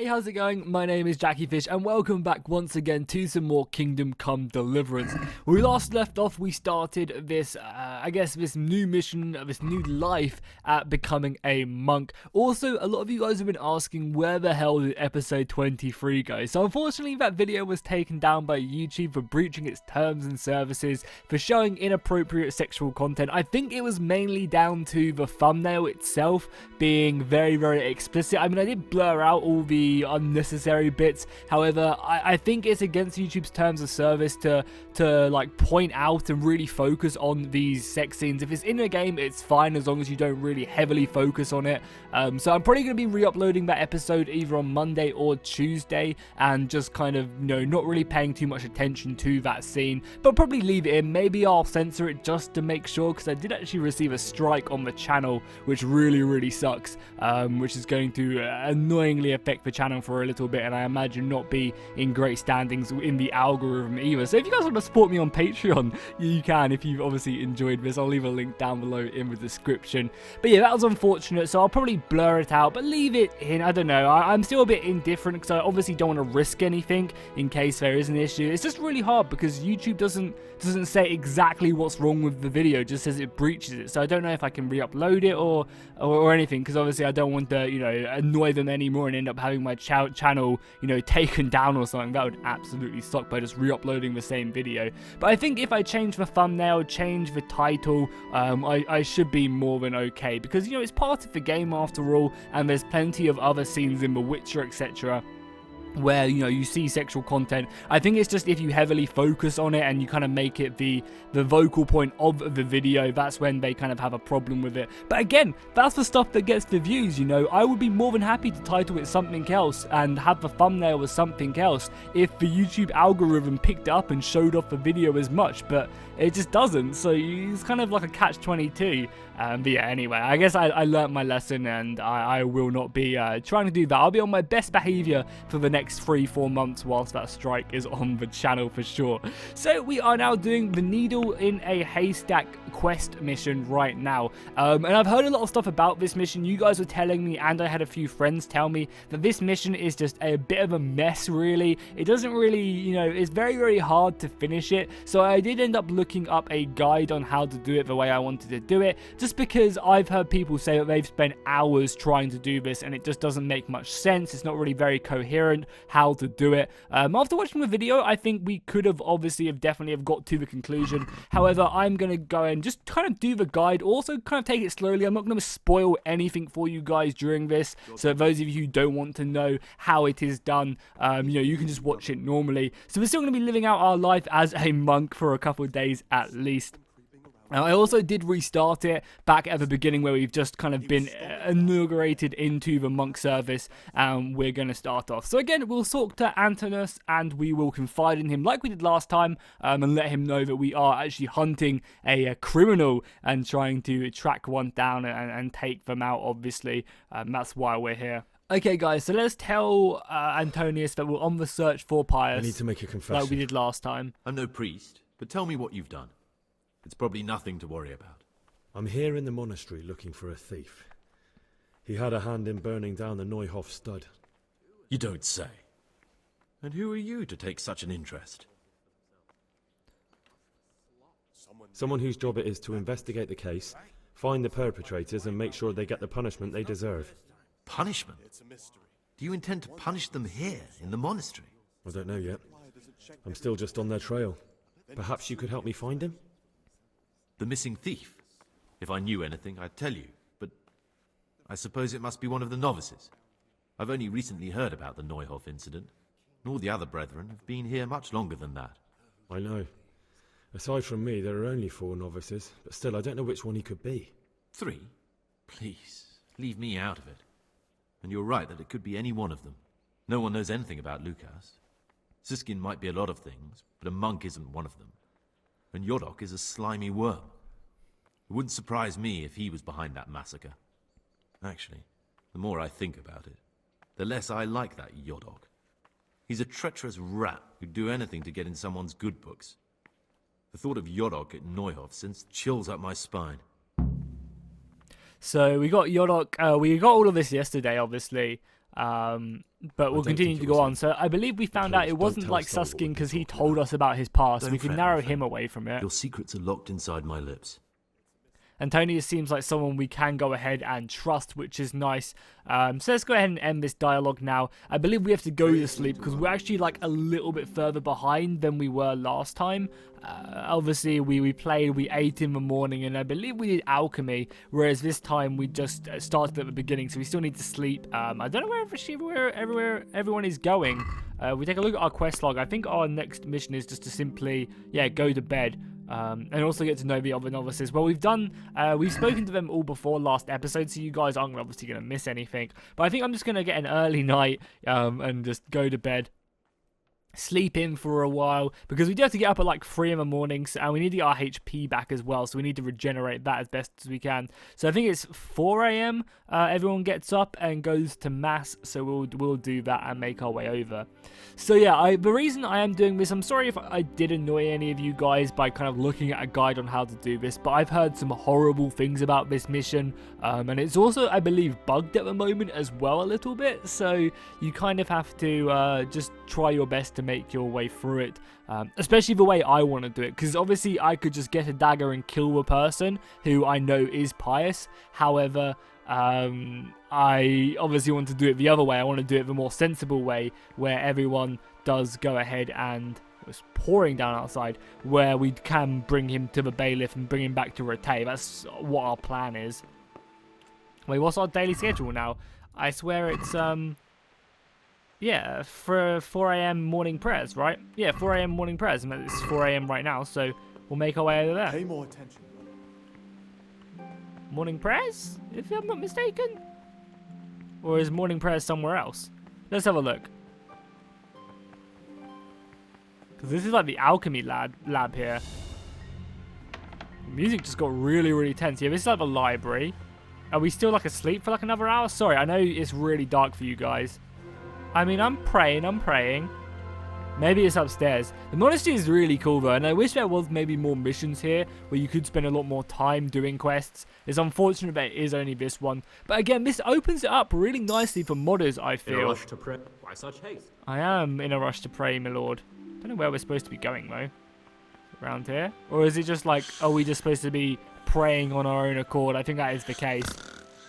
Hey, how's it going? My name is Jackie Fish and welcome back once again to some more Kingdom Come Deliverance. When we last left off, we started this, this new mission, this new life at becoming a monk. Also, a lot of you guys have been asking where the hell did episode 23 go? So unfortunately, that video was taken down by YouTube for breaching its terms and services, for showing inappropriate sexual content. I think it was mainly down to the thumbnail itself being very, very explicit. I mean, I did blur out all the unnecessary bits. However, I think it's against YouTube's terms of service to like point out and really focus on these sex scenes. If it's in a game, it's fine as long as you don't really heavily focus on it. So I'm probably going to be re-uploading that episode either on Monday or Tuesday and just kind of, you know, not really paying too much attention to that scene, but probably leave it in. Maybe I'll censor it just to make sure, because I did actually receive a strike on the channel, which really sucks, which is going to annoyingly affect the channel for a little bit, and I imagine not be in great standings in the algorithm either. So if you guys want to support me on Patreon, you can. If you've obviously enjoyed this, I'll leave a link down below in the description. But yeah, that was unfortunate, so I'll probably blur it out, but leave it in. I don't know, I'm still a bit indifferent because I obviously don't want to risk anything in case there is an issue. It's just really hard because YouTube doesn't say exactly what's wrong with the video, it just says it breaches it. So I don't know if I can re-upload it or anything, because obviously I don't want to, you know, annoy them anymore and end up having my channel, you know, taken down or something. That would absolutely suck by just re-uploading the same video. But I think if I change the thumbnail, change the title, I should be more than okay, because, you know, it's part of the game after all, and there's plenty of other scenes in The Witcher, etc., where, you know, you see sexual content. I think it's just if you heavily focus on it and you kind of make it the vocal point of the video, that's when they kind of have a problem with it. But again, that's the stuff that gets the views, you know. I would be more than happy to title it something else and have the thumbnail as something else if the YouTube algorithm picked up and showed off the video as much, but it just doesn't. So it's kind of like a catch-22. But yeah, anyway, I guess I learnt my lesson, and I will not be trying to do that. I'll be on my best behavior for the next 3-4 months whilst that strike is on the channel for sure. So we are now doing the Needle in a Haystack quest mission right now. And I've heard a lot of stuff about this mission. You guys were telling me, and I had a few friends tell me, that this mission is just a bit of a mess, really. It doesn't really, you know, it's very hard to finish it. So I did end up looking up a guide on how to do it the way I wanted to do it, just because I've heard people say that they've spent hours trying to do this and it just doesn't make much sense. It's not really very coherent how to do it. After watching the video, I think we could have definitely got to the conclusion. However, I'm going to go and just kind of do the guide, also kind of take it slowly. I'm not going to spoil anything for you guys during this, so those of you who don't want to know how it is done, you know, you can just watch it normally. So we're still going to be living out our life as a monk for a couple of days at least. I also did restart it back at the beginning where we've just kind of been inaugurated into the monk service, and we're going to start off. So again, we'll talk to Antonius and we will confide in him like we did last time, and let him know that we are actually hunting a criminal and trying to track one down and take them out, obviously. That's why we're here. Okay guys, so let's tell Antonius that we're on the search for Pious. I need to make a confession. Like we did last time. I'm no priest, but tell me what you've done. It's probably nothing to worry about. I'm here in the monastery looking for a thief. He had a hand in burning down the Neuhof stud. You don't say. And who are you to take such an interest? Someone whose job it is to investigate the case, find the perpetrators and make sure they get the punishment they deserve. Punishment? Do you intend to punish them here, in the monastery? I don't know yet. I'm still just on their trail. Perhaps you could help me find him? The missing thief? If I knew anything, I'd tell you, but I suppose it must be one of the novices. I've only recently heard about the Neuhof incident, and all the other brethren have been here much longer than that. I know. Aside from me, there are only 4 novices, but still, I don't know which one he could be. 3? Please, leave me out of it. And you're right that it could be any one of them. No one knows anything about Lukas. Siskin might be a lot of things, but a monk isn't one of them. And Yodok is a slimy worm. It wouldn't surprise me if he was behind that massacre. Actually, the more I think about it, the less I like that Yodok. He's a treacherous rat who'd do anything to get in someone's good books. The thought of Yodok at Neuhof sends chills up my spine. So we got Yodok, we got all of this yesterday, obviously. But we'll continue to go on. So I believe we found out it wasn't like Suskin because he told us about his past. We can narrow him away from it. Your secrets are locked inside my lips. Antonius seems like someone we can go ahead and trust, which is nice. So let's go ahead and end this dialogue now. I believe we have to go to sleep because we're actually like a little bit further behind than we were last time. Obviously, we played, we ate in the morning, and I believe we did alchemy, whereas this time we just started at the beginning, so we still need to sleep. I don't know where everyone is going. We take a look at our quest log. I think our next mission is just to simply, go to bed. And also get to know the other novices. Well, we've spoken to them all before last episode, so you guys aren't obviously going to miss anything. But I think I'm just going to get an early night and just go to bed. Sleep in for a while, because we do have to get up at like 3 in the morning, and we need to get our HP back as well, so we need to regenerate that as best as we can. So I think it's 4 a.m. Everyone gets up and goes to mass, so we'll do that and make our way over. So yeah, the reason I am doing this, I'm sorry if I did annoy any of you guys by kind of looking at a guide on how to do this, but I've heard some horrible things about this mission, and it's also, I believe, bugged at the moment as well a little bit, so you kind of have to just try your best to make your way through it, especially the way I want to do it, because obviously I could just get a dagger and kill the person who I know is pious. However, I obviously want to do it the other way. I want to do it the more sensible way, where everyone does go ahead and it's pouring down outside, where we can bring him to the bailiff and bring him back to Rete. That's what our plan is. Wait, what's our daily schedule now? I swear it's yeah, for 4 a.m. morning prayers, right? Yeah, 4 a.m. morning prayers. It's 4 a.m. right now, so we'll make our way over there. Pay more attention. Morning prayers, if I'm not mistaken? Or is morning prayers somewhere else? Let's have a look. Because this is like the alchemy lab here. The music just got really, really tense. Yeah, this is like the library. Are we still like asleep for like another hour? Sorry, I know it's really dark for you guys. I mean, I'm praying. Maybe it's upstairs. The monastery is really cool though, and I wish there was maybe more missions here where you could spend a lot more time doing quests. It's unfortunate that it is only this one. But again, this opens it up really nicely for modders, I feel. In a rush to pray? Why such haste? I am in a rush to pray, my lord. Don't know where we're supposed to be going though. Around here? Or is it just like, are we just supposed to be praying on our own accord? I think that is the case.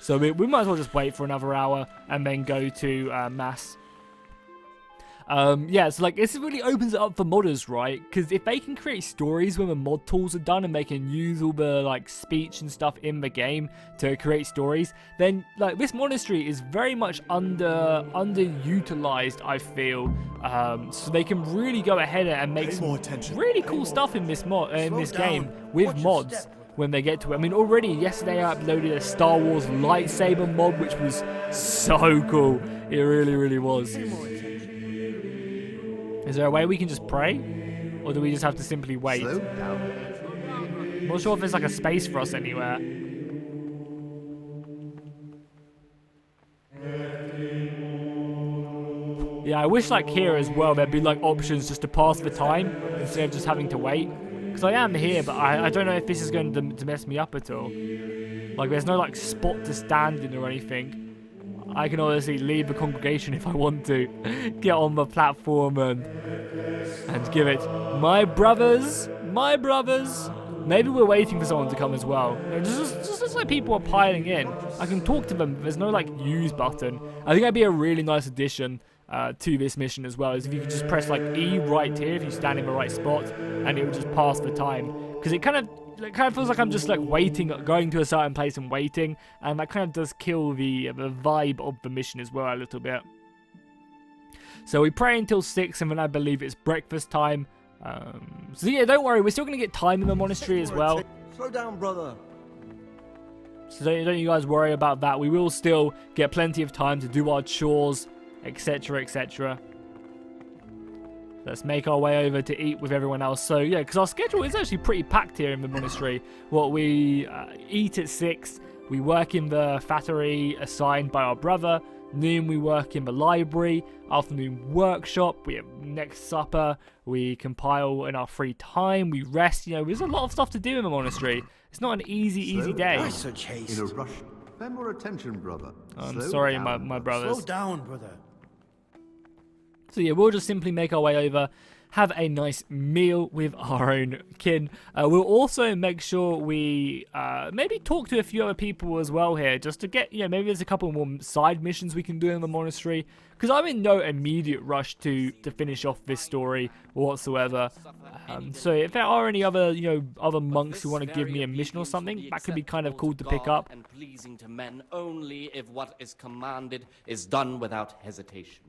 So we might as well just wait for another hour and then go to mass. Yeah, so like this really opens it up for modders, right? Because if they can create stories when the mod tools are done and they can use all the like speech and stuff in the game to create stories, then like this monastery is very much underutilized, I feel. So they can really go ahead and make some really cool stuff in this game with mods when they get to it. I mean, already yesterday I uploaded a Star Wars lightsaber mod, which was so cool. It really, really was. Is there a way we can just pray? Or do we just have to simply wait? I'm not sure if there's like a space for us anywhere. Yeah, I wish like here as well there'd be like options just to pass the time instead of just having to wait. Because I am here, but I don't know if this is going to mess me up at all. Like there's no like spot to stand in or anything. I can obviously leave the congregation if I want to. Get on the platform and give it. My brothers. Maybe we're waiting for someone to come as well. Just looks like people are piling in. I can talk to them. There's no like use button. I think that'd be a really nice addition to this mission as well. Is if you could just press like E right here if you stand in the right spot, and it would just pass the time. Because it kind of feels like I'm just like waiting, going to a certain place and waiting, and that kind of does kill the vibe of the mission as well a little bit. So we pray until 6, and then I believe it's breakfast time. So yeah, don't worry, we're still going to get time in the monastery as well. Slow down, brother. So don't you guys worry about that. We will still get plenty of time to do our chores, etc, etc. Let's make our way over to eat with everyone else. So yeah, because our schedule is actually pretty packed here in the monastery. We eat at 6, we work in the factory assigned by our brother. Noon we work in the library. Afternoon workshop. We have next supper. We compile in our free time. We rest. You know, there's a lot of stuff to do in the monastery. It's not an easy day. Why such haste? In a rush. Pay more attention, brother. I'm Slow sorry, down. my brothers. Slow down, brother. So yeah, we'll just simply make our way over, have a nice meal with our own kin. We'll also make sure we maybe talk to a few other people as well here, just to get, maybe there's a couple more side missions we can do in the monastery. Because I'm in no immediate rush to finish off this story whatsoever. So if there are any other, other monks who want to give me a mission or something, that could be kind of cool to pick up. And pleasing to men only if what is commanded is done without hesitation.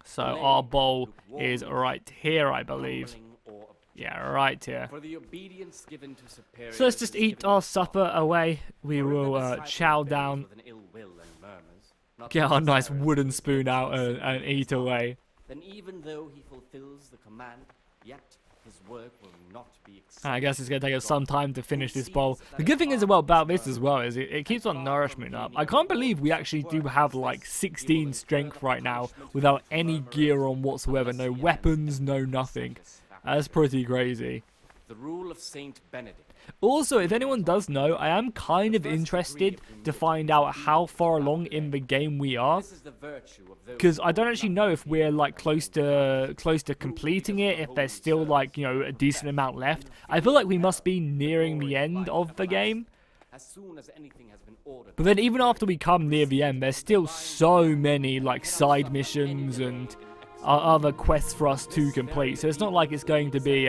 So our bowl is right here, I believe. Yeah, right here. So let's just eat our supper away. We will chow down, get our nice wooden spoon out and eat away. Then even though he fulfills the command, yet his work will not be I guess it's going to take us some time to finish this bowl. The good thing is about this as well is it keeps our nourishment up. I can't believe we actually do have like 16 strength right now without any gear on whatsoever. No weapons, no nothing. That's pretty crazy. The rule of Saint Benedict. Also, if anyone does know, I am kind of interested to find out how far along in the game we are. Because I don't actually know if we're like close to completing it, if there's still like, a decent amount left. I feel like we must be nearing the end of the game. But then even after we come near the end, there's still so many like side missions and other quests for us to complete. So it's not like it's going to be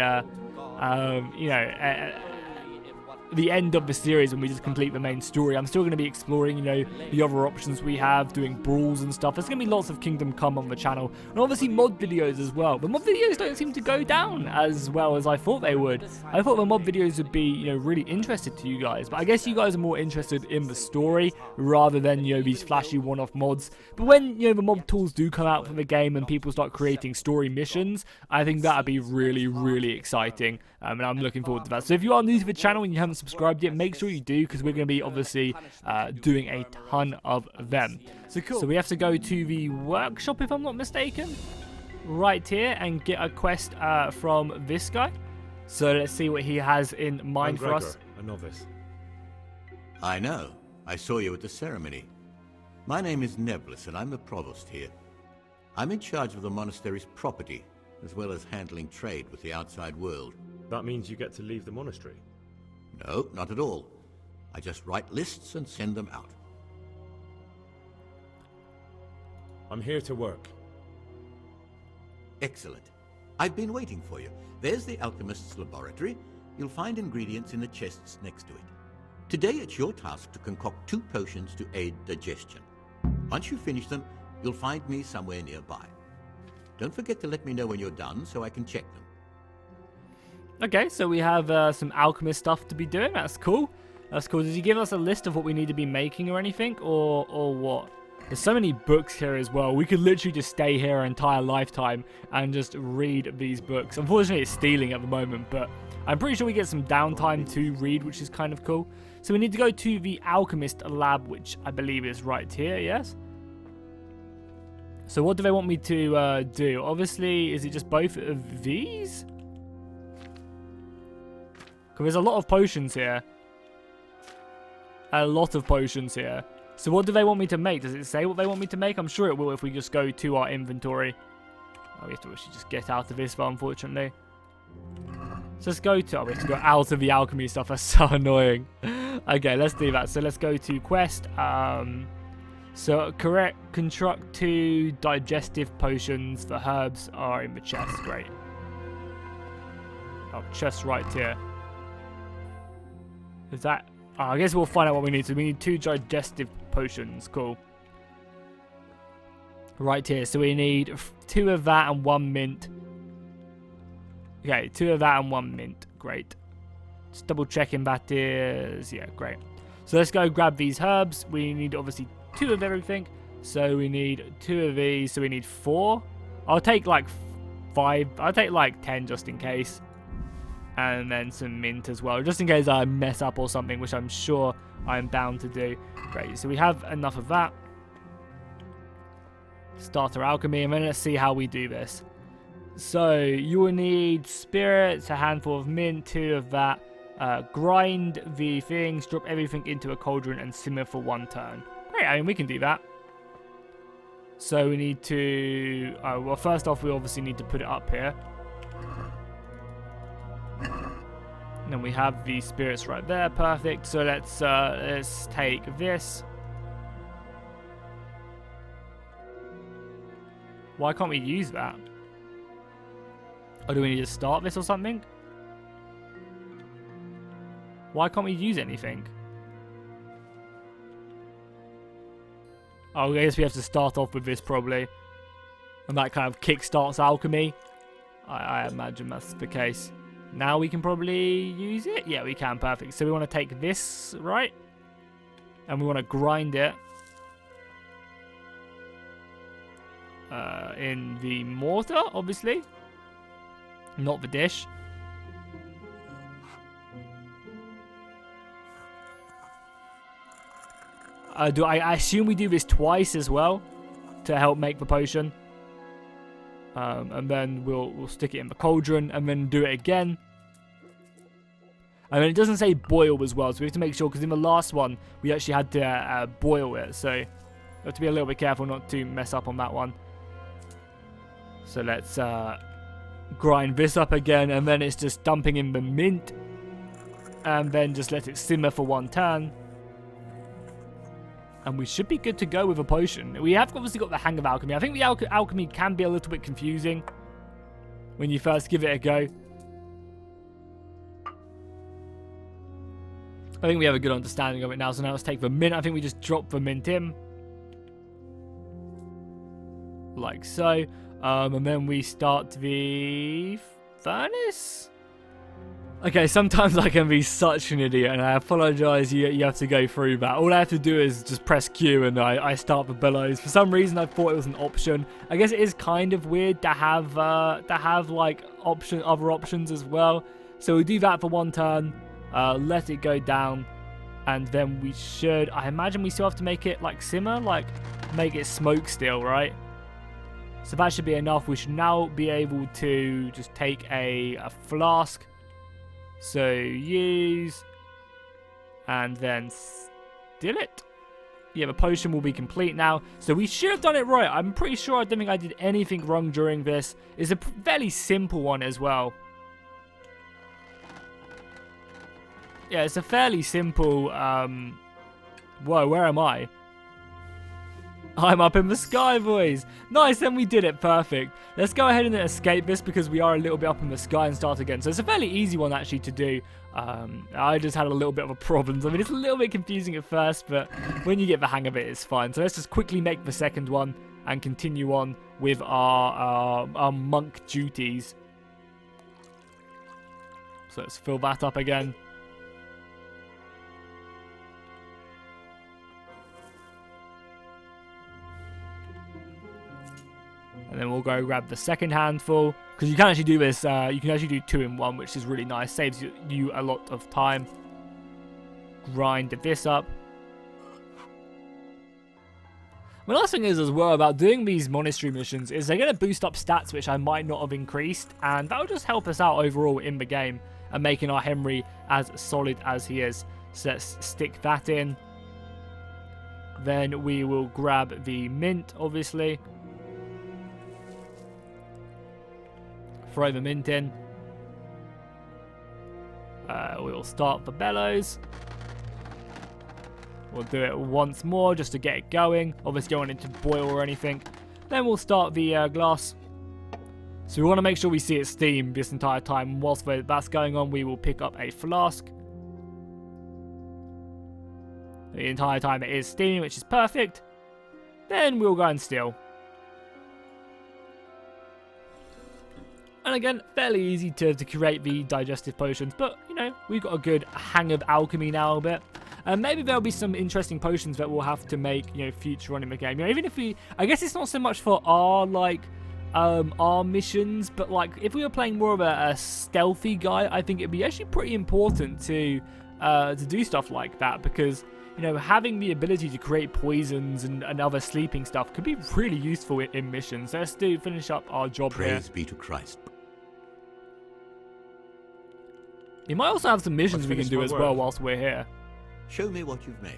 the end of the series when we just complete the main story. I'm still going to be exploring, the other options we have, doing brawls and stuff. There's going to be lots of Kingdom Come on the channel, and obviously mod videos as well. But mod videos don't seem to go down as well as I thought they would. I thought the mod videos would be, really interested to you guys, but I guess you guys are more interested in the story rather than, these flashy one-off mods. But when, the mod tools do come out for the game and people start creating story missions, I think that'd be really, really exciting, and I'm looking forward to that. So if you are new to the channel and you haven't subscribed yet, make sure you do, because we're going to be obviously doing a ton of them. So cool. So we have to go to the workshop, if I'm not mistaken, right here, and get a quest from this guy. So let's see what he has in mind for us. A novice. I know. I saw you at the ceremony. My name is Nebulous, and I'm the provost here. I'm in charge of the monastery's property, as well as handling trade with the outside world. That means you get to leave the monastery. No, not at all. I just write lists and send them out. I'm here to work. Excellent. I've been waiting for you. There's the alchemist's laboratory. You'll find ingredients in the chests next to it. Today it's your task to concoct 2 potions to aid digestion. Once you finish them, you'll find me somewhere nearby. Don't forget to let me know when you're done so I can check them. Okay, so we have some alchemist stuff to be doing. That's cool. That's cool. Does he give us a list of what we need to be making or anything? Or what? There's so many books here as well. We could literally just stay here our entire lifetime and just read these books. Unfortunately, it's stealing at the moment, but I'm pretty sure we get some downtime to read, which is kind of cool. So we need to go to the alchemist lab, which I believe is right here, yes? So what do they want me to do? Obviously, is it just both of these? Because there's a lot of potions here. A lot of potions here. So what do they want me to make? Does it say what they want me to make? I'm sure it will if we just go to our inventory. Oh, we have to actually just get out of this one, unfortunately. So let's go to... Oh, we have to go out of the alchemy stuff. That's so annoying. Okay, let's do that. So let's go to quest. So construct 2 digestive potions. The herbs are in the chest. Great. Oh, chest right here. Is that... Oh, I guess we'll find out what we need. So we need 2 digestive potions. Cool. Right here. So we need 2 of that and 1 mint. Okay, 2 of that and 1 mint. Great. Just double checking that is... Yeah, great. So let's go grab these herbs. We need obviously 2 of everything. So we need 2 of these. So we need 4. I'll take like 5. I'll take like 10 just in case. And then some mint as well, just in case I mess up or something, which I'm sure I'm bound to do. Great, so we have enough of that. Starter alchemy, and then let's see how we do this. So you will need spirits, a handful of mint, 2 of that, Grind the things, drop everything into a cauldron and simmer for 1 turn. Great, I mean, we can do that. So we need to... Oh, well, first off, we obviously need to put it up here. And then we have the spirits right there. Perfect. So let's take this. Why can't we use that? Or do we need to start this or something? Why can't we use anything? Oh, I guess we have to start off with this probably. And that kind of kickstarts alchemy. I imagine that's the case. Now we can probably use it? Yeah, we can. Perfect. So we want to take this, right? And we want to grind it. In the mortar, obviously. Not the dish. I assume we do this twice as well to help make the potion. And then we'll stick it in the cauldron and then do it again. And then it doesn't say boil as well, so we have to make sure, because in the last one we actually had to boil it, so we have to be a little bit careful not to mess up on that one. So let's grind this up again, and then it's just dumping in the mint, and then just let it simmer for 1 turn. And we should be good to go with a potion. We have obviously got the hang of alchemy. I think the alchemy can be a little bit confusing when you first give it a go. I think we have a good understanding of it now. So now let's take the mint. I think we just drop the mint in. Like so. And then we start the furnace. Okay, sometimes I can be such an idiot, and I apologize you have to go through that. All I have to do is just press Q and I start the bellows. For some reason I thought it was an option. I guess it is kind of weird to have like other options as well. So we'll do that for 1 turn, let it go down, and then we should, I imagine we still have to make it like simmer, like make it smoke still, right? So that should be enough. We should now be able to just take a flask. So use, and then still it. Yeah, the potion will be complete now. So we should have done it right. I'm pretty sure I don't think I did anything wrong during this. It's a fairly simple one as well. Yeah, it's a fairly simple, whoa, where am I? I'm up in the sky, boys. Nice, then we did it. Perfect. Let's go ahead and escape this because we are a little bit up in the sky and start again. So it's a fairly easy one actually to do. I just had a little bit of a problem. I mean, it's a little bit confusing at first, but when you get the hang of it, it's fine. So let's just quickly make the second one and continue on with our monk duties. So let's fill that up again. And then we'll go grab the second handful. Because you can actually do this, you can actually do 2 in 1, which is really nice. Saves you a lot of time. Grind this up. The last thing is as well about doing these monastery missions is they're going to boost up stats which I might not have increased. And that will just help us out overall in the game. And making our Henry as solid as he is. So let's stick that in. Then we will grab the mint, obviously. Throw the mint in. We'll start the bellows. We'll do it once more just to get it going. Obviously don't want it to boil or anything. Then we'll start the glass. So we want to make sure we see it steam this entire time. Whilst that's going on, we will pick up a flask. The entire time it is steaming, which is perfect. Then we'll go and steal. And again, fairly easy to create the digestive potions. But, you know, we've got a good hang of alchemy now a bit. And maybe there'll be some interesting potions that we'll have to make, you know, future on in the game. You know, even if we... I guess it's not so much for our, like, our missions. But, like, if we were playing more of a stealthy guy, I think it'd be actually pretty important to do stuff like that. Because, you know, having the ability to create poisons and other sleeping stuff could be really useful in missions. So let's finish up our job here. Praise be to Christ. He might also have some missions we can finished do my as work. well whilst we're here. Show me what you've made.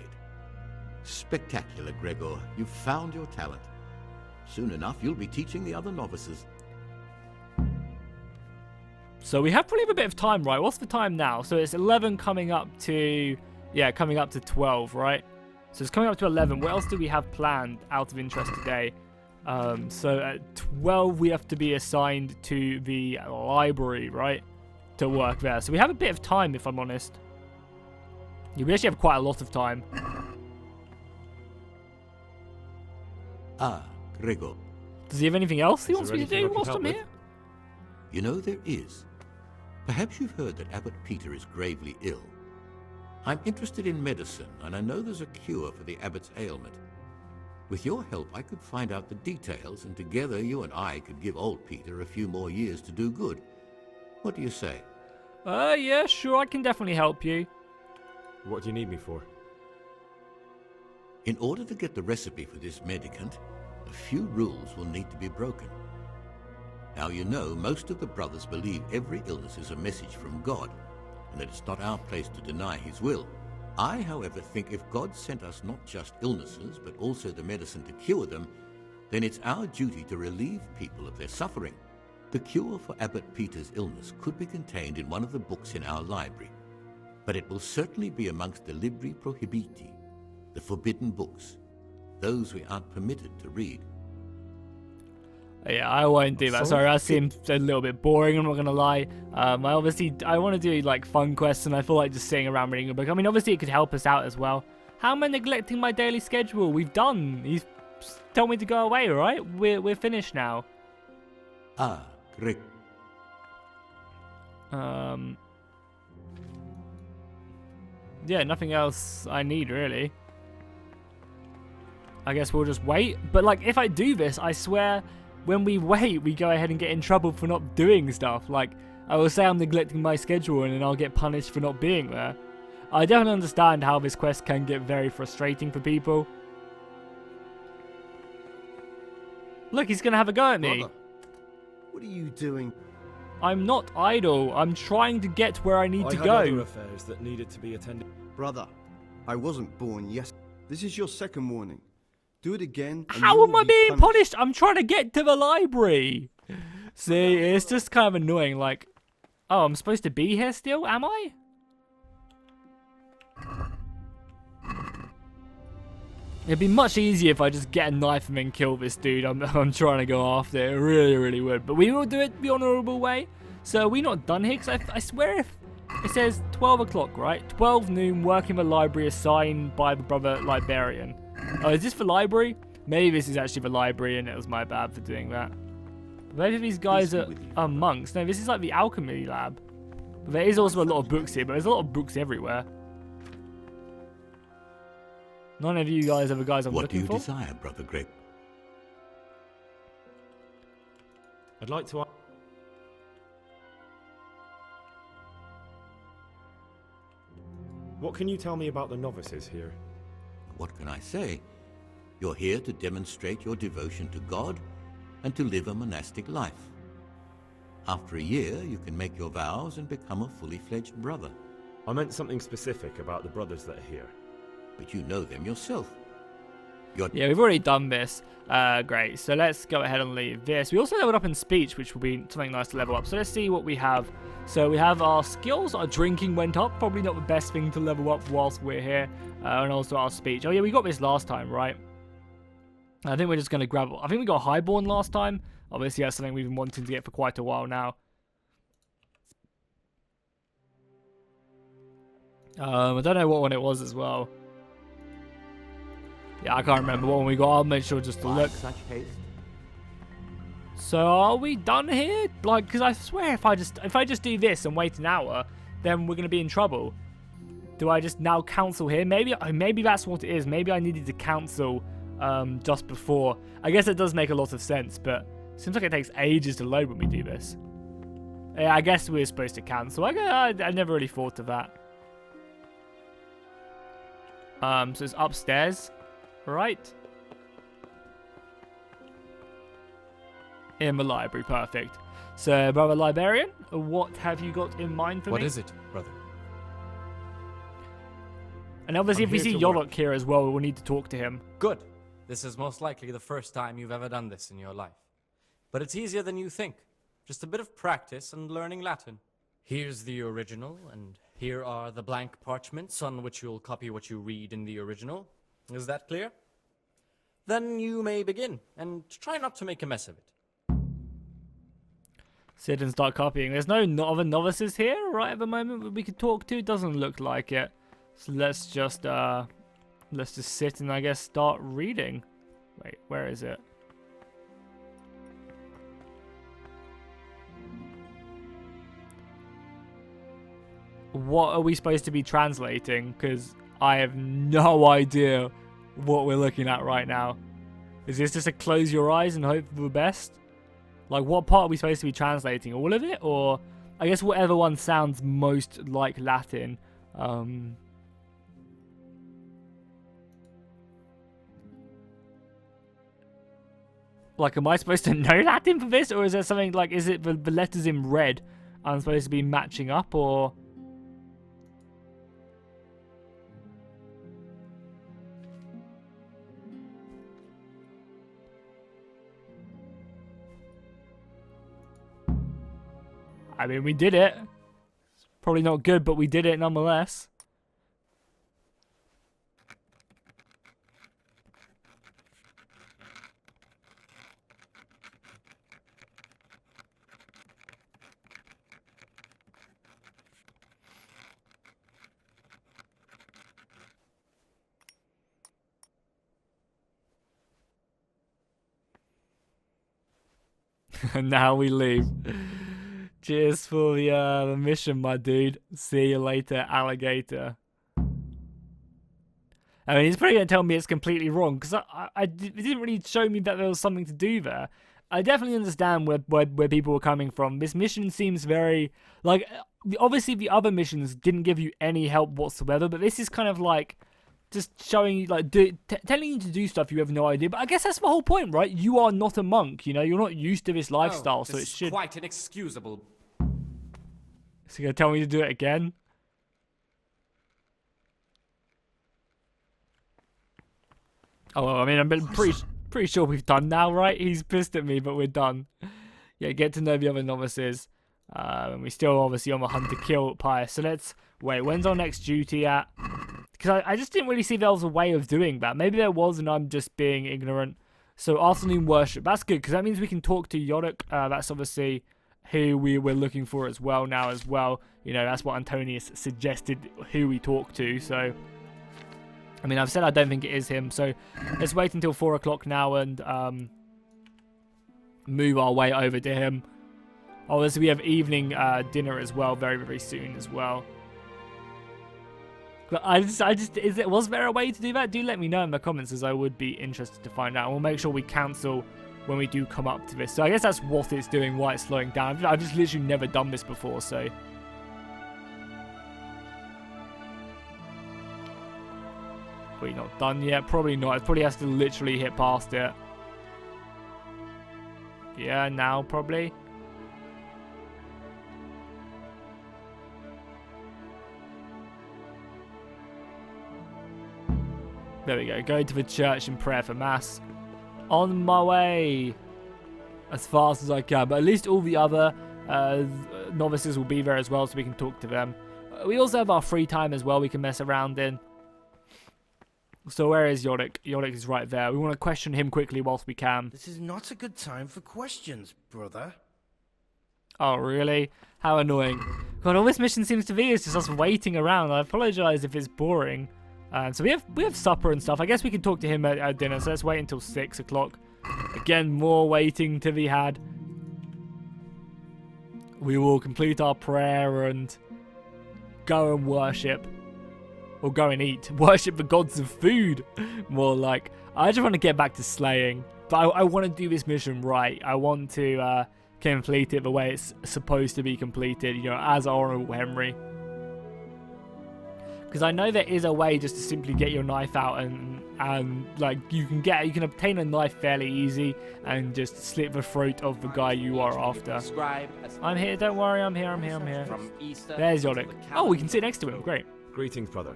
Spectacular, Gregor. You've found your talent. Soon enough, you'll be teaching the other novices. So we have probably a bit of time, right? What's the time now? So it's 11 coming up to... Yeah, coming up to 12, right? So it's coming up to 11. What else do we have planned out of interest today? So at 12, we have to be assigned to the library, right? To work there. So we have a bit of time, if I'm honest. Yeah, we actually have quite a lot of time. Ah, Gregor. Does he have anything else he Is wants there me to anything I do can whilst help I'm with? here? You know, there is. Perhaps you've heard that Abbot Peter is gravely ill. I'm interested in medicine, and I know there's a cure for the abbot's ailment. With your help, I could find out the details, and together you and I could give old Peter a few more years to do good. What do you say? Yeah, sure, I can definitely help you. What do you need me for? In order to get the recipe for this medicament, a few rules will need to be broken. Now, you know, most of the brothers believe every illness is a message from God, and that it's not our place to deny his will. I, however, think if God sent us not just illnesses, but also the medicine to cure them, then it's our duty to relieve people of their suffering. The cure for Abbot Peter's illness could be contained in one of the books in our library, but it will certainly be amongst the libri prohibiti, the forbidden books, those we aren't permitted to read. Yeah, I won't do that. Sorry, that seems a little bit boring, I'm not going to lie. I want to do, like, fun quests, and I feel like just sitting around reading a book. I mean, obviously, it could help us out as well. How am I neglecting my daily schedule? We've done. He's told me to go away, right? We're finished now. Ah, correct. Yeah, nothing else I need, really. I guess we'll just wait. But, like, if I do this, I swear... When we wait, we go ahead and get in trouble for not doing stuff. Like, I will say I'm neglecting my schedule and then I'll get punished for not being there. I don't understand how this quest can get very frustrating for people. Look, he's going to have a go at me. Brother, what are you doing? I'm not idle. I'm trying to get where I need to had go. other affairs that needed to be attended. Brother, I wasn't born yesterday. This is your second warning. Do it again. and How you am will I be being punished? I'm trying to get to the library. See, it's just kind of annoying. Like, oh, I'm supposed to be here still? Am I? It'd be much easier if I just get a knife and then kill this dude I'm trying to go after. It really, really would. But we will do it the honourable way. So are we not done here? Because I swear if it says 12 o'clock, right? 12 noon, work in the library assigned by the brother librarian. Oh, is this for library? Maybe this is actually the library and it was my bad for doing that. Maybe these guys are monks. No, this is like the alchemy lab. But there is also a lot of books here, but there's a lot of books everywhere. None of you guys are the guys I'm What do looking you for. desire, Brother Greg? I'd like to... What can you tell me about the novices here? What can I say? You're here to demonstrate your devotion to God and to live a monastic life. After a year, you can make your vows and become a fully fledged brother. I meant something specific about the brothers that are here. But you know them yourself. Yeah, we've already done this. Great. So let's go ahead and leave this. We also leveled up in speech, which will be something nice to level up. So let's see what we have. So we have our skills. Our drinking went up. Probably not the best thing to level up whilst we're here. And also our speech. Oh, yeah, we got this last time, right? I think we're just going to grab... I think we got Highborn last time. Obviously, that's something we've been wanting to get for quite a while now. I don't know what one it was as well. Yeah, I can't remember what one we got. I'll make sure just to look. Such haste. So are we done here? Like, because I swear if I just do this and wait an hour, then we're gonna be in trouble. Do I just now cancel here? Maybe that's what it is. Maybe I needed to cancel just before. I guess it does make a lot of sense, but it seems like it takes ages to load when we do this. Yeah, I guess we're supposed to cancel. I never really thought of that. So it's upstairs. Right. In the library, perfect. So, brother librarian, what have you got in mind for me? What is it, brother? And obviously, I'm if we here see to work. Yolok here as well, we'll need to talk to him. Good. This is most likely the first time you've ever done this in your life. But it's easier than you think. Just a bit of practice and learning Latin. Here's the original, and here are the blank parchments on which you'll copy what you read in the original. Is that clear? Then you may begin, and try not to make a mess of it. Sit and start copying. There's no other novices here right at the moment that we could talk to. Doesn't look like it. So let's just sit and I guess start reading. Wait, where is it? What are we supposed to be translating? Because I have no idea what we're looking at right now. Is this just a close your eyes and hope for the best? Like, what part are we supposed to be translating? All of it? Or, I guess whatever one sounds most like Latin. Like, am I supposed to know Latin for this? Or is there something like, is it the letters in red I'm supposed to be matching up? Or... I mean, we did it. It's probably not good, but we did it nonetheless. And now we leave. Cheers for the mission, my dude. See you later, alligator. I mean, he's probably going to tell me it's completely wrong, because it didn't really show me that there was something to do there. I definitely understand where people were coming from. This mission seems very... Like, obviously the other missions didn't give you any help whatsoever, but this is kind of like... Just showing you, like, telling you to do stuff you have no idea. But I guess that's the whole point, right? You are not a monk, you know? You're not used to this lifestyle, so it should... quite inexcusable. Is he going to tell me to do it again? Oh, well, I mean, I'm pretty sure we've done now, right? He's pissed at me, but we're done. Yeah, get to know the other novices. And we're still obviously on the hunt to kill Pious. So let's... Wait, when's our next duty at? Because I just didn't really see there was a way of doing that. Maybe there was and I'm just being ignorant. So afternoon worship. That's good because that means we can talk to Yodok. That's obviously who we were looking for as well now as well. You know, that's what Antonius suggested who we talk to. So, I mean, I've said I don't think it is him. So let's wait until 4 o'clock now and move our way over to him. Obviously, we have evening dinner as well very, very soon as well. But was there a way to do that? Do let me know in the comments as I would be interested to find out. And we'll make sure we cancel when we do come up to this. So I guess that's what it's doing, why it's slowing down. I've just literally never done this before, so... We're not done yet? Probably not. It probably has to literally hit past it. Yeah, now probably. There we go. Go to the church and prayer for mass. On my way. As fast as I can. But at least all the other novices will be there as well so we can talk to them. We also have our free time as well we can mess around in. So where is Yodok? Yodok is right there. We want to question him quickly whilst we can. This is not a good time for questions, brother. Oh, really? How annoying. God, all this mission seems to be is just us waiting around. I apologize if it's boring. So we have supper and stuff. I guess we can talk to him at dinner. So let's wait until 6 o'clock. Again, more waiting to be had. We will complete our prayer and go and worship. Or go and eat. Worship the gods of food. More like. I just want to get back to slaying. But I want to do this mission right. I want to complete it the way it's supposed to be completed. You know, as Honorable Henry. Because I know there is a way just to simply get your knife out and like you can obtain a knife fairly easy and just slit the throat of the guy you are after. I'm here, don't worry, I'm here. There's Yorick. Oh, we can sit next to him, great. Greetings, brother.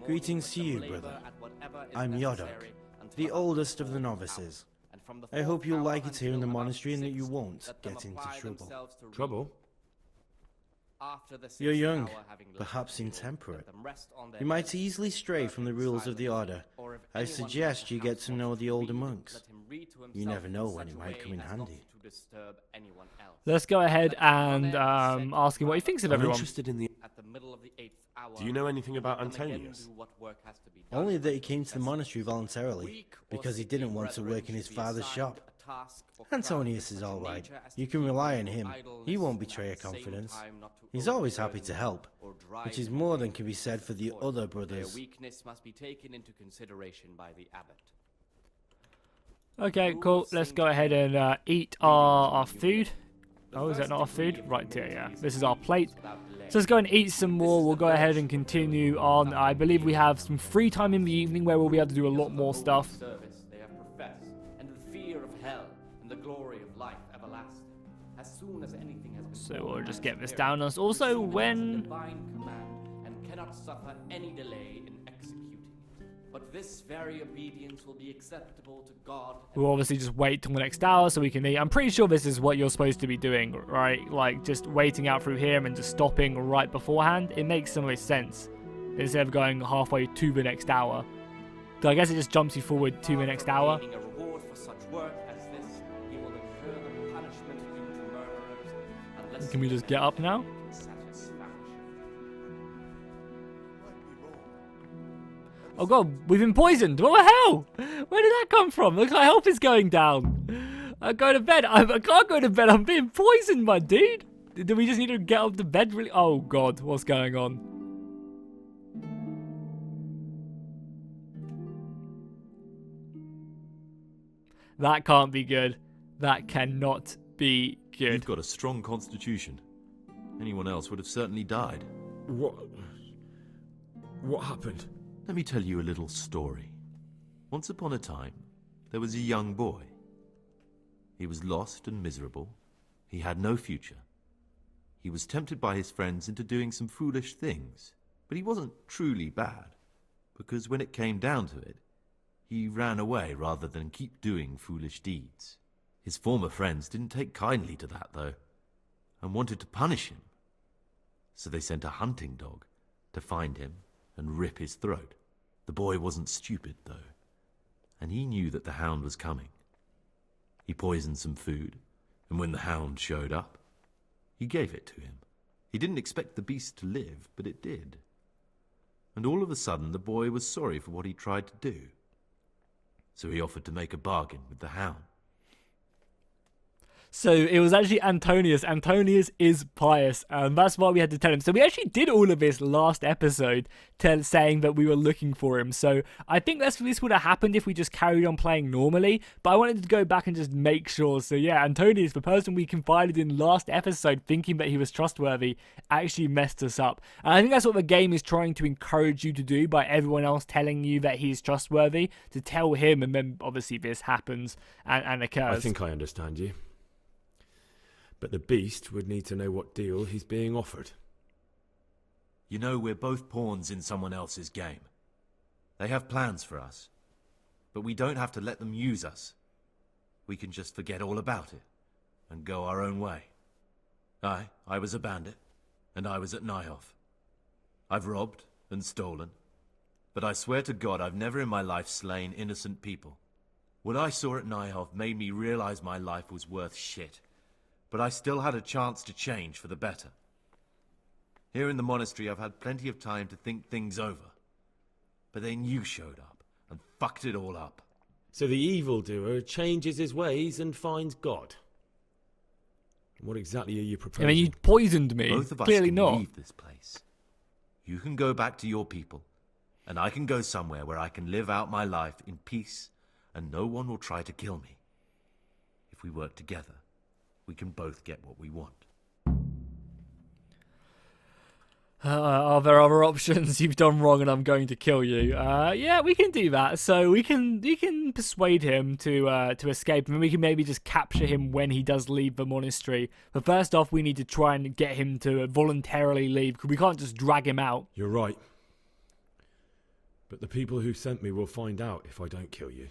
Greetings to you, brother. I'm Yodok, the oldest of the novices. I hope you'll like it here in the monastery and that you won't get into trouble. Trouble? You're young, perhaps intemperate. You might easily stray from the rules of the order. I suggest you get to know the older monks. You never know when it might come in handy. Let's go ahead and ask him what he thinks of everyone. Do you know anything about Antonius? Only that he came to the monastery voluntarily, because he didn't want to work in his father's shop. Antonius is alright. You can rely on him. He won't betray your confidence. He's always happy to help, which is more than can be said for the other brothers. Okay, cool. Let's go ahead and eat our food. Oh, is that not our food? Right here, yeah. This is our plate. So let's go and eat some more. We'll go ahead and continue on. I believe we have some free time in the evening where we'll be able to do a lot more stuff. So we'll just get this down us. Also, when this very obedience will be acceptable to God. We'll obviously just wait till the next hour so we can eat. I'm pretty sure this is what you're supposed to be doing, right? Like just waiting out through here and just stopping right beforehand. It makes some sense instead of going halfway to the next hour. So I guess it just jumps you forward to the next hour. Can we just get up now? Oh god, we've been poisoned. What the hell? Where did that come from? Look, my health is going down. I go to bed. I can't go to bed. I'm being poisoned, my dude. Do we just need to get up to bed? Really? Oh god, what's going on? That can't be good. That cannot be good. You've got a strong constitution. Anyone else would have certainly died. What happened? Let me tell you a little story. Once upon a time, there was a young boy. He was lost and miserable. He had no future. He was tempted by his friends into doing some foolish things, but he wasn't truly bad, because when it came down to it, he ran away rather than keep doing foolish deeds. His former friends didn't take kindly to that, though, and wanted to punish him. So they sent a hunting dog to find him and rip his throat. The boy wasn't stupid, though, and he knew that the hound was coming. He poisoned some food, and when the hound showed up, he gave it to him. He didn't expect the beast to live, but it did. And all of a sudden, the boy was sorry for what he tried to do. So he offered to make a bargain with the hound. So it was actually Antonius. Antonius is pious, and that's why we had to tell him. So we actually did all of this last episode, saying that we were looking for him. So I think this would have happened if we just carried on playing normally, but I wanted to go back and just make sure. So yeah, Antonius, the person we confided in last episode thinking that he was trustworthy, actually messed us up. And I think that's what the game is trying to encourage you to do by everyone else telling you that he's trustworthy, to tell him, and then obviously this happens and occurs. I think I understand you. But the beast would need to know what deal he's being offered. You know, we're both pawns in someone else's game. They have plans for us, but we don't have to let them use us. We can just forget all about it and go our own way. I was a bandit, and I was at Nyhoff. I've robbed and stolen, but I swear to God I've never in my life slain innocent people. What I saw at Nyhoff made me realize my life was worth shit. But I still had a chance to change for the better. Here in the monastery, I've had plenty of time to think things over. But then you showed up and fucked it all up. So the evildoer changes his ways and finds God. What exactly are you proposing? I mean, you poisoned me. Both of us Clearly can not. leave this place. You can go back to your people, and I can go somewhere where I can live out my life in peace, and no one will try to kill me. If we work together, we can both get what we want. Are there other options? You've done wrong and I'm going to kill you. Yeah, we can do that. So we can persuade him to escape, and we can maybe just capture him when he does leave the monastery. But first off, we need to try and get him to voluntarily leave, because we can't just drag him out. You're right. But the people who sent me will find out if I don't kill you.